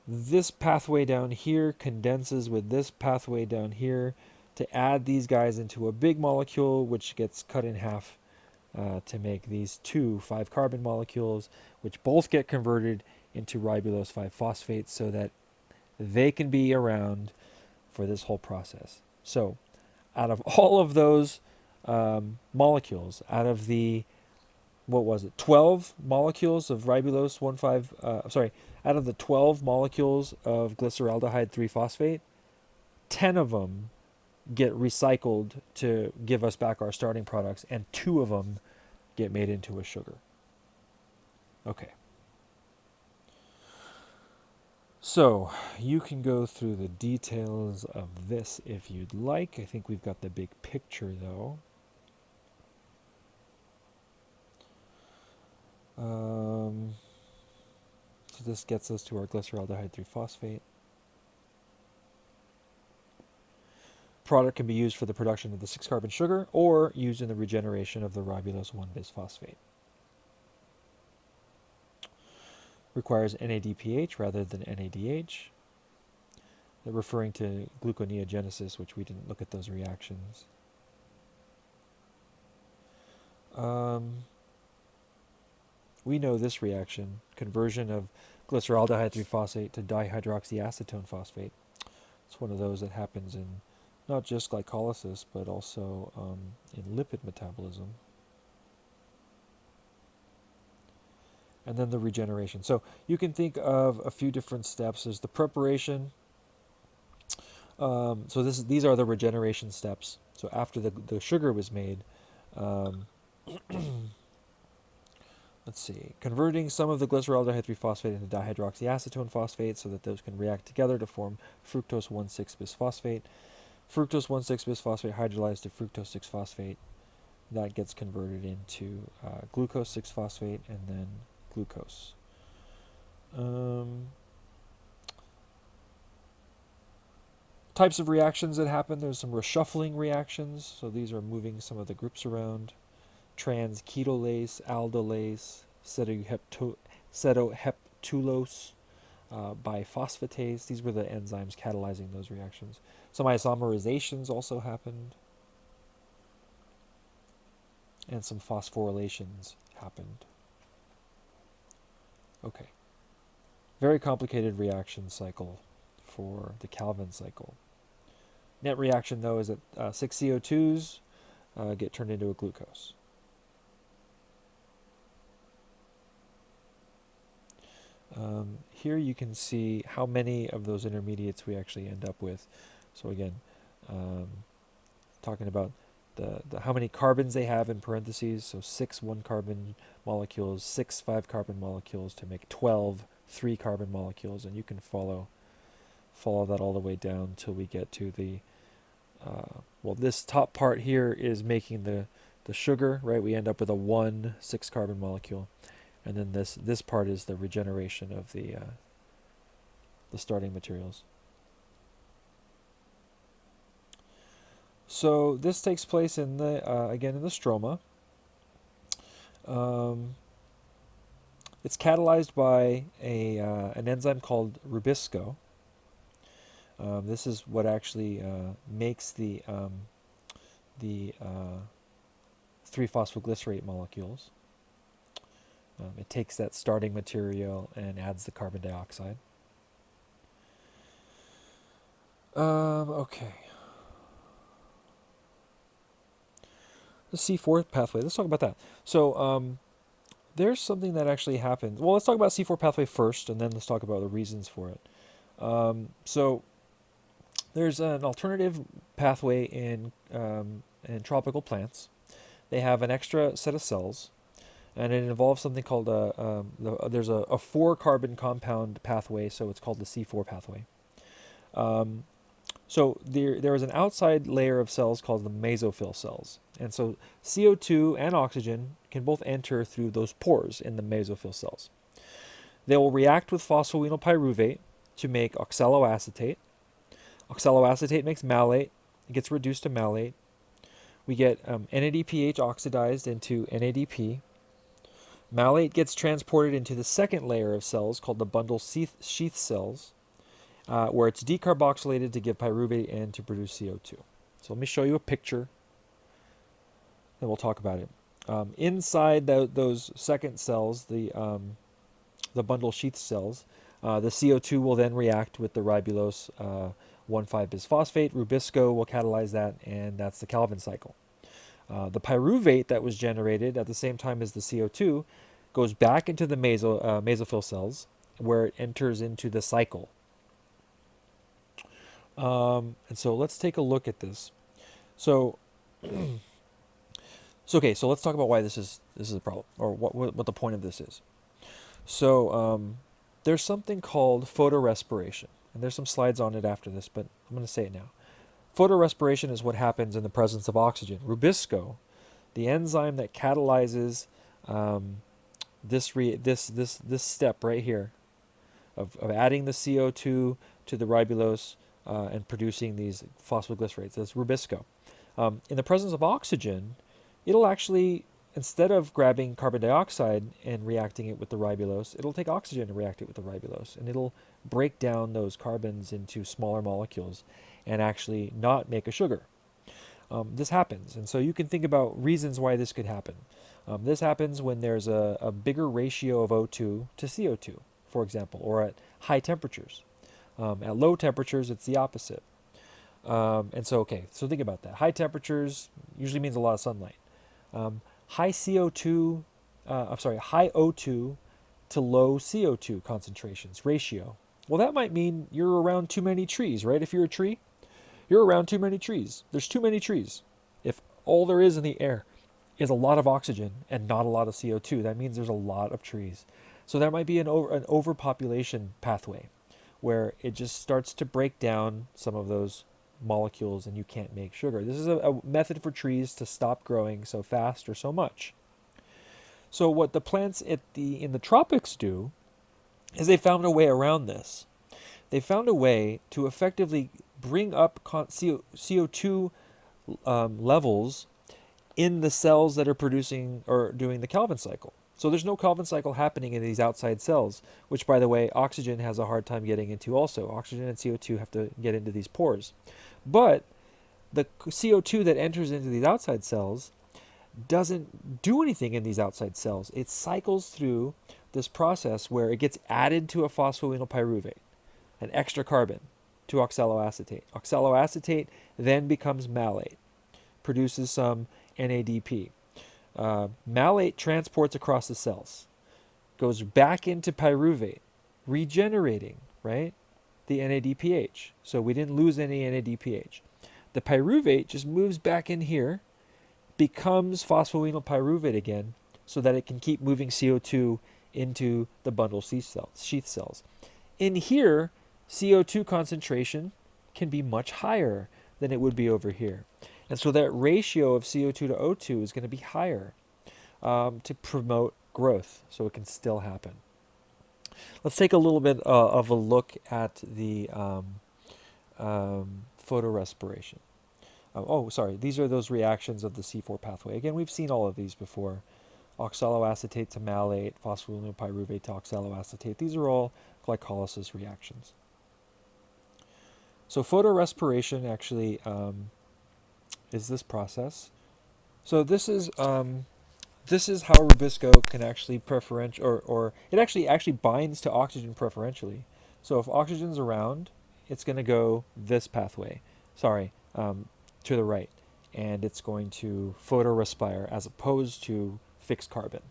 S1: This pathway down here condenses with this pathway down here to add these guys into a big molecule, which gets cut in half to make these 2 5-carbon molecules, which both get converted into ribulose 5-phosphate so that they can be around for this whole process. So out of all of those molecules, out of the, 12 molecules of ribulose 1,5, out of the 12 molecules of glyceraldehyde 3-phosphate, 10 of them get recycled to give us back our starting products, and 2 of them get made into a sugar. Okay. So you can go through the details of this if you'd like. I think we've got the big picture though. So this gets us to our glyceraldehyde 3-phosphate. product can be used for the production of the 6-carbon sugar or used in the regeneration of the ribulose 1-bisphosphate. Requires NADPH rather than NADH. They're referring to gluconeogenesis, which we didn't look at those reactions. We know this reaction, conversion of glyceraldehyde 3-phosphate to dihydroxyacetone phosphate. It's one of those that happens in not just glycolysis, but also in lipid metabolism. And then the regeneration. So you can think of a few different steps. There's the preparation. These are the regeneration steps. So after the sugar was made, let's see, converting some of the glyceraldehyde 3-phosphate into dihydroxyacetone phosphate so that those can react together to form fructose 1,6-bisphosphate. Fructose 1,6-bisphosphate hydrolyzed to fructose 6-phosphate. That gets converted into glucose 6-phosphate and then glucose. Types of reactions that happen, there's some reshuffling reactions. So these are moving some of the groups around. Trans-ketolase, aldolase, cetoheptulose, biphosphatase. These were the enzymes catalyzing those reactions. Some isomerizations also happened. And some phosphorylations happened. Okay. Very complicated reaction cycle for the Calvin cycle. Net reaction, though, is that 6 CO2s get turned into a glucose. Here you can see how many of those intermediates we actually end up with. So again, talking about the how many carbons they have in parentheses, so 6 1-carbon molecules, 6 5-carbon molecules to make 12 3-carbon molecules, and you can follow that all the way down till we get to the this top part here is making the sugar, right? We end up with a 1 6-carbon molecule, and then this part is the regeneration of the starting materials. So this takes place in the again in the stroma. It's catalyzed by an enzyme called rubisco. This is what actually makes the 3-phosphoglycerate molecules. It takes that starting material and adds the carbon dioxide. Okay. The C4 pathway. Let's talk about that. So there's something that actually happens. Well, let's talk about C4 pathway first, and then let's talk about the reasons for it. So there's an alternative pathway in tropical plants. They have an extra set of cells, and it involves something called there's a 4-carbon compound pathway, so it's called the C4 pathway. So there is an outside layer of cells called the mesophyll cells. And so CO2 and oxygen can both enter through those pores in the mesophyll cells. They will react with phosphoenol pyruvate to make oxaloacetate. Oxaloacetate makes malate. It gets reduced to malate. We get NADPH oxidized into NADP. Malate gets transported into the second layer of cells called the bundle sheath cells, where it's decarboxylated to give pyruvate and to produce CO2. So let me show you a picture, then we'll talk about it. Inside those second cells, the bundle sheath cells, the CO2 will then react with the ribulose 1,5-bisphosphate. Rubisco will catalyze that, and that's the Calvin cycle. The pyruvate that was generated at the same time as the CO2 goes back into the mesophyll cells, where it enters into the cycle. And so let's take a look at this. So let's talk about why this is a problem, or what the point of this is. So there's something called photorespiration, and there's some slides on it after this, but I'm going to say it now. Photorespiration is what happens in the presence of oxygen. Rubisco, the enzyme that catalyzes this step right here of adding the CO2 to the ribulose and producing these phosphoglycerates. That's rubisco. In the presence of oxygen, it'll actually, instead of grabbing carbon dioxide and reacting it with the ribulose, it'll take oxygen and react it with the ribulose, and it'll break down those carbons into smaller molecules and actually not make a sugar. This happens, and so you can think about reasons why this could happen. This happens when there's a bigger ratio of O2 to CO2, for example, or at high temperatures. At low temperatures, it's the opposite. And so, okay, so think about that. High temperatures usually means a lot of sunlight. High CO2, high O2 to low CO2 concentrations, ratio. Well, that might mean you're around too many trees, right? If you're a tree, you're around too many trees. There's too many trees. If all there is in the air is a lot of oxygen and not a lot of CO2, that means there's a lot of trees. So there might be an overpopulation pathway where it just starts to break down some of those molecules and you can't make sugar. This is a method for trees to stop growing so fast or so much. So what the plants in the tropics do is they found a way around this. They found a way to effectively bring up CO2 levels in the cells that are producing or doing the Calvin cycle. So there's no Calvin cycle happening in these outside cells, which, by the way, oxygen has a hard time getting into also. Oxygen and CO2 have to get into these pores. But the CO2 that enters into these outside cells doesn't do anything in these outside cells. It cycles through this process where it gets added to a phosphoenol pyruvate, an extra carbon, to oxaloacetate. Oxaloacetate then becomes malate, produces some NADP. Malate transports across the cells, goes back into pyruvate, regenerating, right, the NADPH. So we didn't lose any NADPH. The pyruvate just moves back in here, becomes phosphoenol pyruvate again, so that it can keep moving CO2 into the bundle sheath cells. In here, CO2 concentration can be much higher than it would be over here. And so that ratio of CO2 to O2 is going to be higher to promote growth, so it can still happen. Let's take a little bit of a look at the photorespiration. These are those reactions of the C4 pathway. Again, we've seen all of these before. Oxaloacetate to malate, phosphoenol pyruvate to oxaloacetate. These are all glycolysis reactions. So photorespiration actually is this process. So this is how rubisco can actually or it actually binds to oxygen preferentially. So if oxygen's around, it's going to go this pathway. To the right, and it's going to photorespire as opposed to fixed carbon.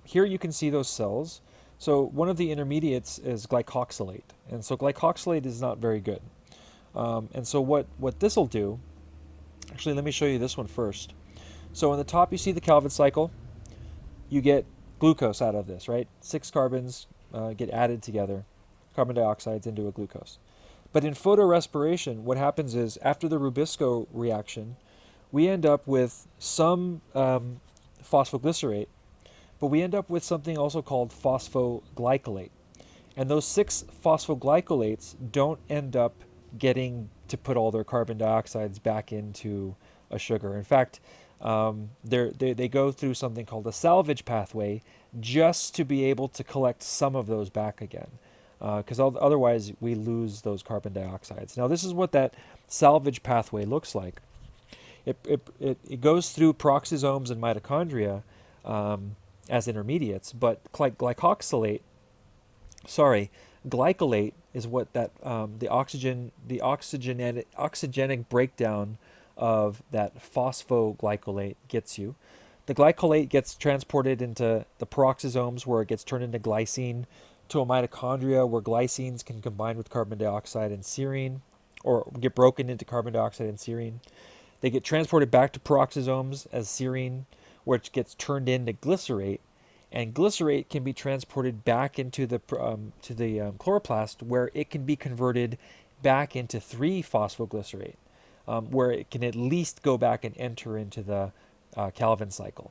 S1: Here you can see those cells. So one of the intermediates is glycoxylate, and so glycoxylate is not very good. And so what this will do, actually let me show you this one first. So on the top you see the Calvin cycle. You get glucose out of this, right? 6 carbons get added together, carbon dioxides into a glucose. But in photorespiration, what happens is after the rubisco reaction, we end up with some phosphoglycerate, but we end up with something also called phosphoglycolate. And those 6 phosphoglycolates don't end up getting to put all their carbon dioxides back into a sugar. In fact, they go through something called a salvage pathway just to be able to collect some of those back again. Because otherwise we lose those carbon dioxides. Now this is what that salvage pathway looks like. It goes through peroxisomes and mitochondria as intermediates, but glycolate is what that the oxygenic breakdown of that phosphoglycolate gets you. The glycolate gets transported into the peroxisomes where it gets turned into glycine, to a mitochondria where glycines can combine with carbon dioxide and serine, or get broken into carbon dioxide and serine. They get transported back to peroxisomes as serine, where it gets turned into glycerate, and glycerate can be transported back into the chloroplast, where it can be converted back into 3-phosphoglycerate, where it can at least go back and enter into the Calvin cycle.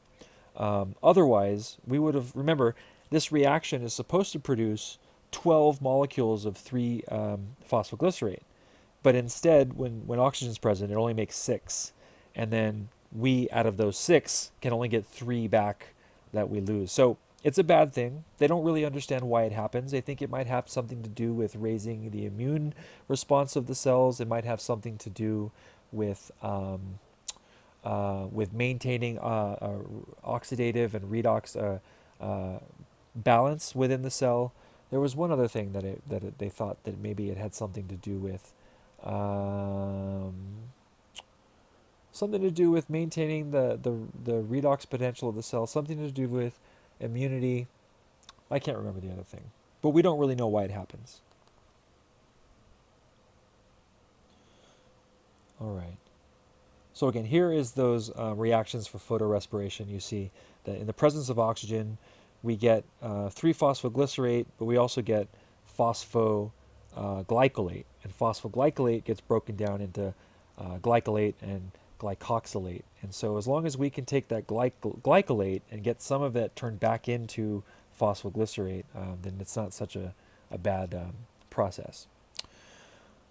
S1: Otherwise, we would have, remember, this reaction is supposed to produce 12 molecules of 3 phosphoglycerate. But instead, when oxygen is present, it only makes 6. And then we, out of those 6, can only get 3 back that we lose. So it's a bad thing. They don't really understand why it happens. They think it might have something to do with raising the immune response of the cells. It might have something to do with maintaining oxidative and redox balance within the cell. There was one other thing that they thought that maybe it had something to do with. Something to do with maintaining the redox potential of the cell, something to do with immunity. I can't remember the other thing, but we don't really know why it happens. All right. So again, here is those reactions for photorespiration. You see that in the presence of oxygen, we get 3-phosphoglycerate, but we also get phosphoglycolate. And phosphoglycolate gets broken down into glycolate and glycoxylate. And so as long as we can take that glycolate and get some of that turned back into phosphoglycerate, then it's not such a bad process.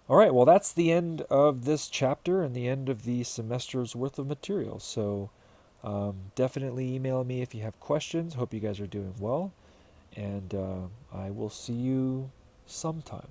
S1: All right, well, that's the end of this chapter and the end of the semester's worth of material. So definitely email me if you have questions. Hope you guys are doing well. And I will see you sometime.